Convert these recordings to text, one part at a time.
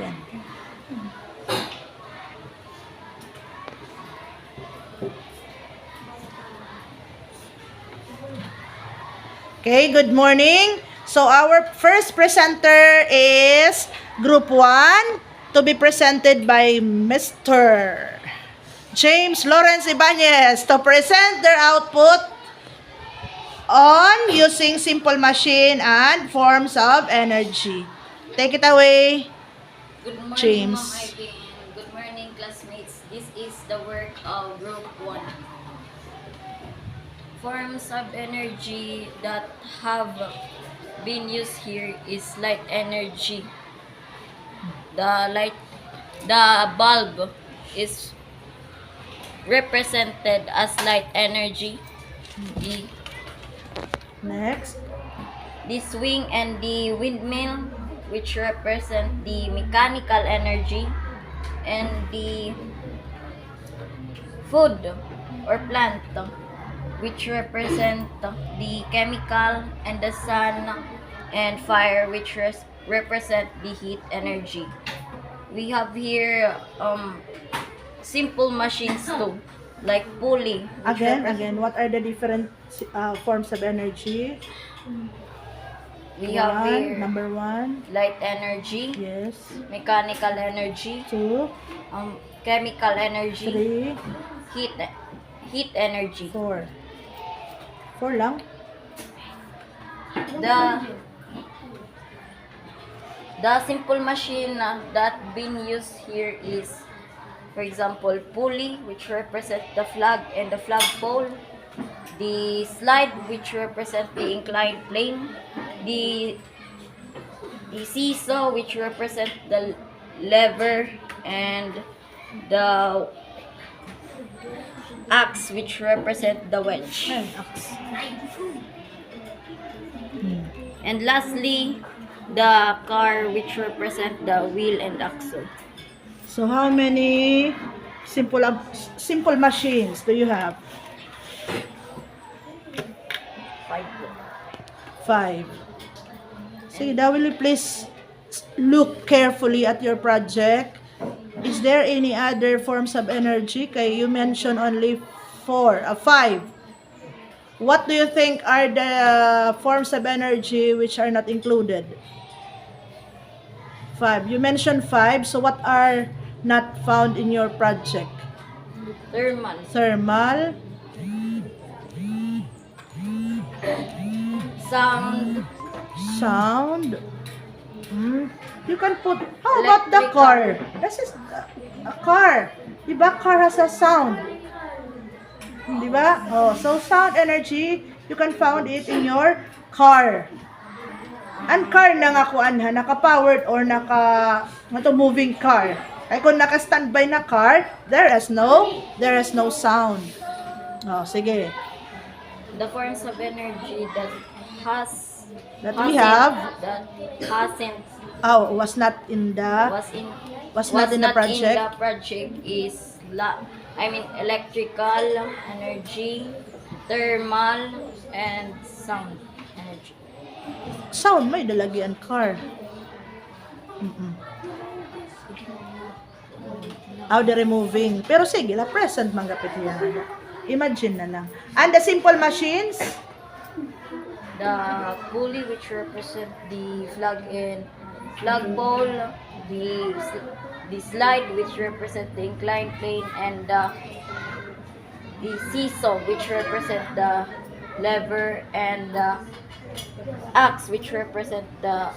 Ayan. Okay, good morning. So our first presenter is Group 1 to be presented by Mr. James Lawrence Ibanez to present their output on using simple machine and forms of energy. Take it away, Good morning, James. Ma'am Ivy, and good morning, classmates. This is the work of Group 1. Forms of energy that have been used here is light energy. The bulb is represented as light energy. Next. The swing and the windmill, which represent the mechanical energy, and the food or plant, which represent the chemical, and the sun and fire, which represent the heat energy. We have here simple machines too, like pulley. Again, what are the different forms of energy? We have here Number 1. light energy, Yes. mechanical energy, 2, chemical energy, 3, heat energy. 4. 4 lang? The simple machine that been used here is, for example, pulley, which represent the flag and the flagpole, the slide, which represent the inclined plane, the seesaw, which represent the lever, and the axe, which represent the wedge. And lastly, the car, which represent the wheel and axle. So how many simple machines do you have? 5. So now will you please look carefully at your project? Is there any other forms of energy? Kay you mentioned only 5. What do you think are the forms of energy which are not included? 5. You mentioned 5. So what are not found in your project? Thermal. Sound. You can put, how about the car? This is a car. Diba car has a sound? Diba? Oh, so sound energy, you can found it in your car. Ang car na nga kuan ha, naka-powered or moving car. Ay kung naka-standby na car, there is no sound. Oh, sige. The forms of energy that hasn't Was not in the project is electrical energy, thermal, and sound energy. Sound may dalagyan car. How the removing. Pero sige, la present manggapit yan. Imagine na lang. And the simple machines? The pulley, which represent the flag and flagpole, the slide, which represent the inclined plane, and the seesaw, which represent the lever, and the axe, which represent the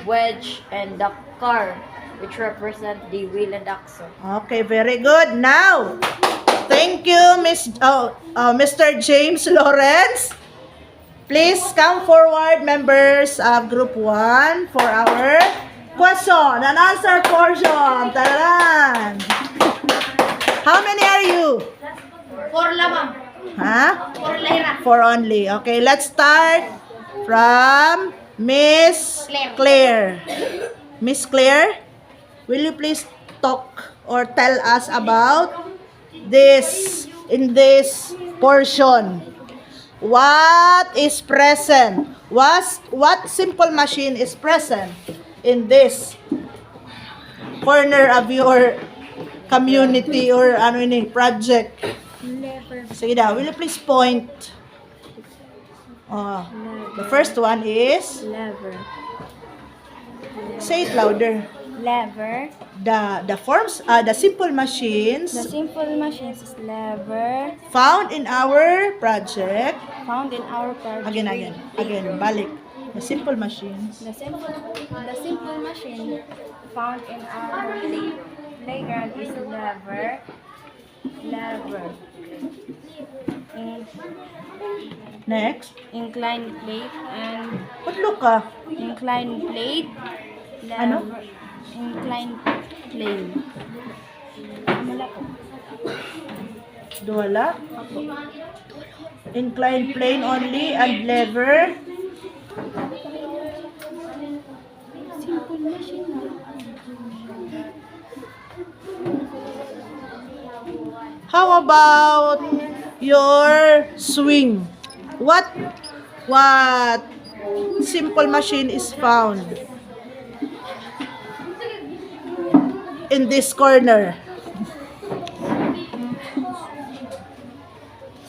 wedge, and the car, which represent the wheel and axle. Okay, very good. Now, thank you, Mr. James Lawrence. Please come forward, members of Group 1, for our question and answer portion. Tararan! How many are you? 4 lamang. Huh? 4 lira. 4 only. Okay, let's start from Miss Claire. Miss Claire, will you please talk or tell us about this in this portion? What is present? What simple machine is present in this corner of your community or ano ini project? Lever. Sige daw, will you please point? Oh, the first one is, Lever. say it louder. Lever. The forms, the simple machines The simple machines is lever found in our project. found in our project. Again, balik. The simple machines The simple machine found in our playground is lever. In next. inclined plate and What look ka? inclined plate. Ano? Inclined plane. Wala po. Wala. Inclined plane only and lever. Simple machine. How about your swing? What simple machine is found in this corner?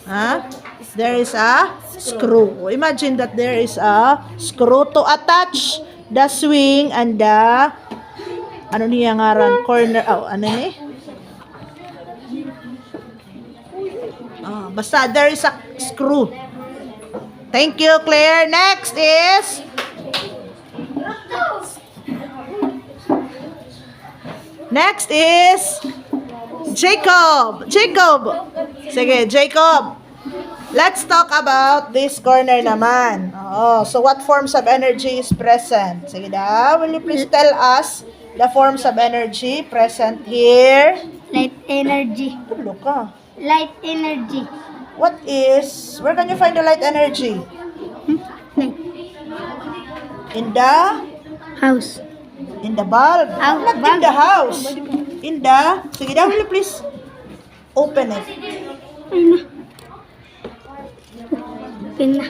Huh? There is a screw. Imagine that there is a screw to attach the swing and the ano niya ngaran corner. Oh, ano ni? Basta there is a screw. Thank you, Claire. Next is Jacob. Sige, Jacob. Let's talk about this corner naman. So what forms of energy is present? Sige daw, will you please tell us the forms of energy present here? Light energy. Tulo ka. Light energy. Where can you find the light energy? In the House. In the bulb. Not in the house. Sige daw, will you please open it? Open na.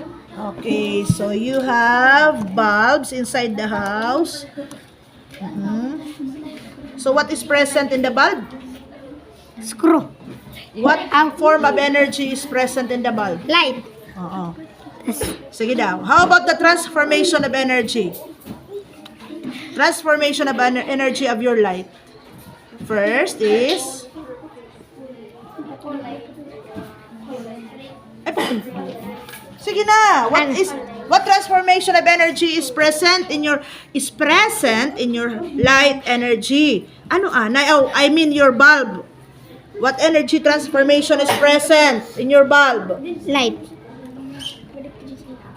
Okay, so you have bulbs inside the house. So what is present in the bulb? Screw. What form of energy is present in the bulb? Light. Oo. Sige daw. How about the transformation of energy? Transformation of energy of your light. First is sige na. What transformation of energy is present in your light energy? Ano I mean your bulb. What energy transformation is present in your bulb? Light.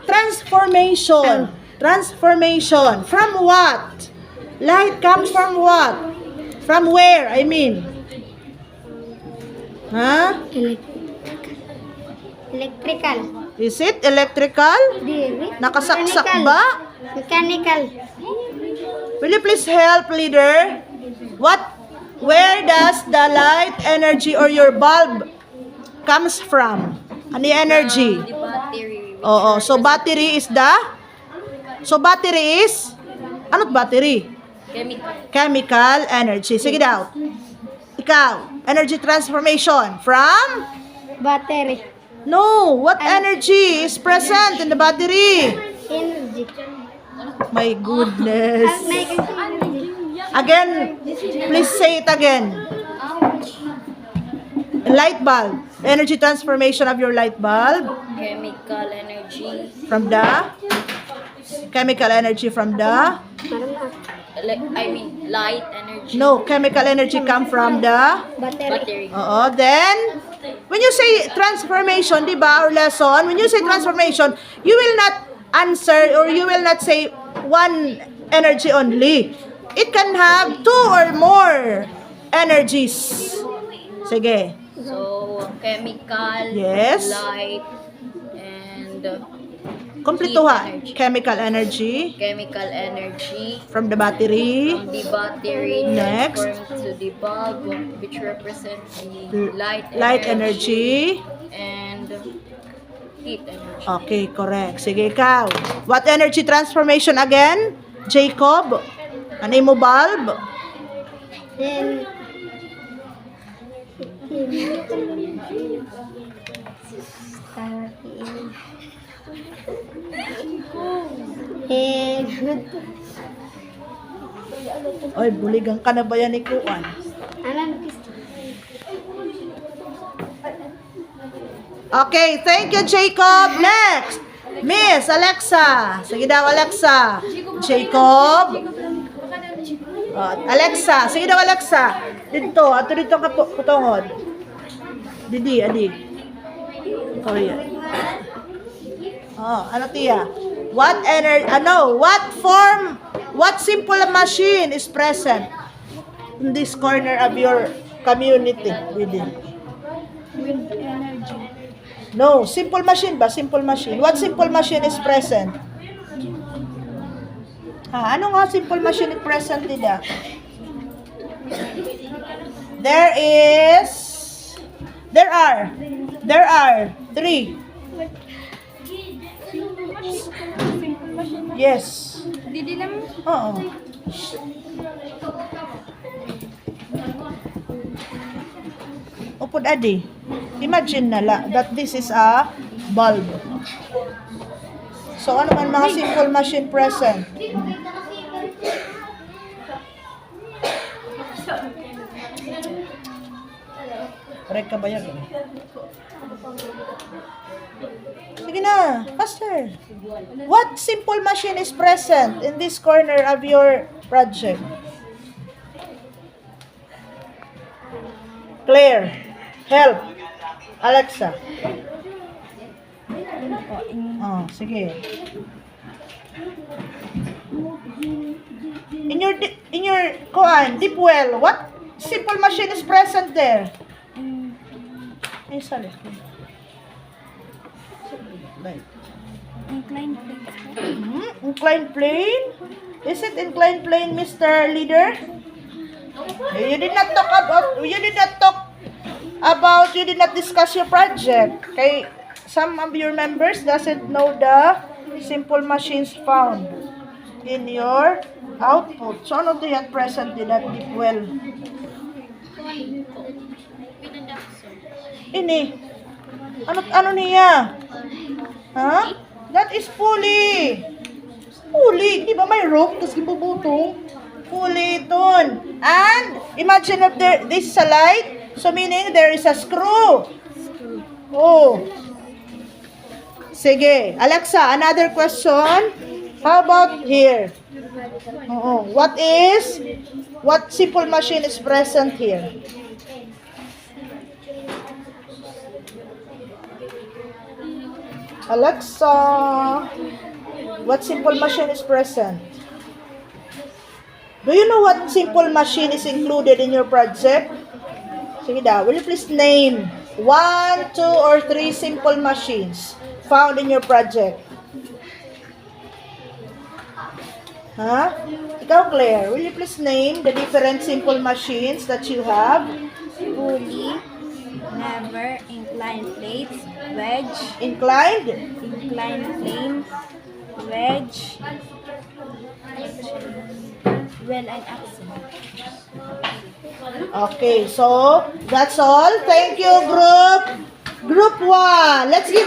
Transformation. Transformation. From what? Light comes from what? From where? I mean. Huh? Electrical. Is it electrical? Nakasaksak ba? Mechanical. Will you please help, leader? Where does the light energy or your bulb comes from? Ano yung energy? The battery. Oo. So battery is ano't battery? Chemical energy. Sige daw. Ikaw, energy transformation from? Battery. No, what energy is present in the battery? Energy. My goodness. Energy. Again, please say it again. Light bulb. Energy transformation of your light bulb Chemical energy. from the chemical energy from the Light energy. no, chemical energy come from the Battery. Battery. Then when you say transformation, di ba, or lesson, when you say transformation, you will not answer or you will not say one energy only. It can have two or more energies. Sige. So, chemical, Yes. light, and Kompletuhan. Heat energy. Chemical energy chemical energy from the battery. from the battery Next. transformed to the bulb, which represents the Light energy. and heat energy. Okay, correct. Sige, ikaw. What energy transformation again? Jacob? Ano mo bulb? Then, Oy, buligan ka na ba yan ni Kuan? Okay, thank you, Jacob. Next, Miss Alexa. Sige daw, Alexa. Jacob. Alexa. Sige daw, Alexa. Dito. Ato dito ka putongod. Didi, adi. Oh, yeah. Oh, ano tiya? What simple machine is present in this corner of your community? Within. Wind energy. No, simple machine ba? Simple machine. What simple machine is present? Ano nga simple machine is present nila? There are three. Simple machine. Yes. Didi naman. Oo. Upod adi. Imagine that this is a bulb. So ano man mga simple machine present? Correct ka ba yan? Sige na, faster. What simple machine is present in this corner of your project? Claire, help. Alexa. Sige. In your deep well, what simple machine is present there? Ay, sali. Inclined plane. Inclined plane? Is it inclined plane, Mr. Leader? You did not discuss your project. Okay, some of your members doesn't know the simple machines found in your output. So, ano diyan present in that deep well? Ini. Ano niya? That is pulley. Pulley. Di ba may rope? Tapos ibubutong. Pulley ito. And, imagine if this is a light. So, meaning there is a screw. Oh. Sige. Alexa, another question. How about here? What simple machine is present here? Alexa, what simple machine is present? Do you know what simple machine is included in your project? Sige daw, will you please name 1, 2, or 3 simple machines found in your project? Ikaw, Claire, will you please name the different simple machines that you have? Pulley, lever, inclined plates, wedge, Inclined? inclined plane, wedge, well and axle. Okay, so that's all. Thank you, Group 1. Let's give a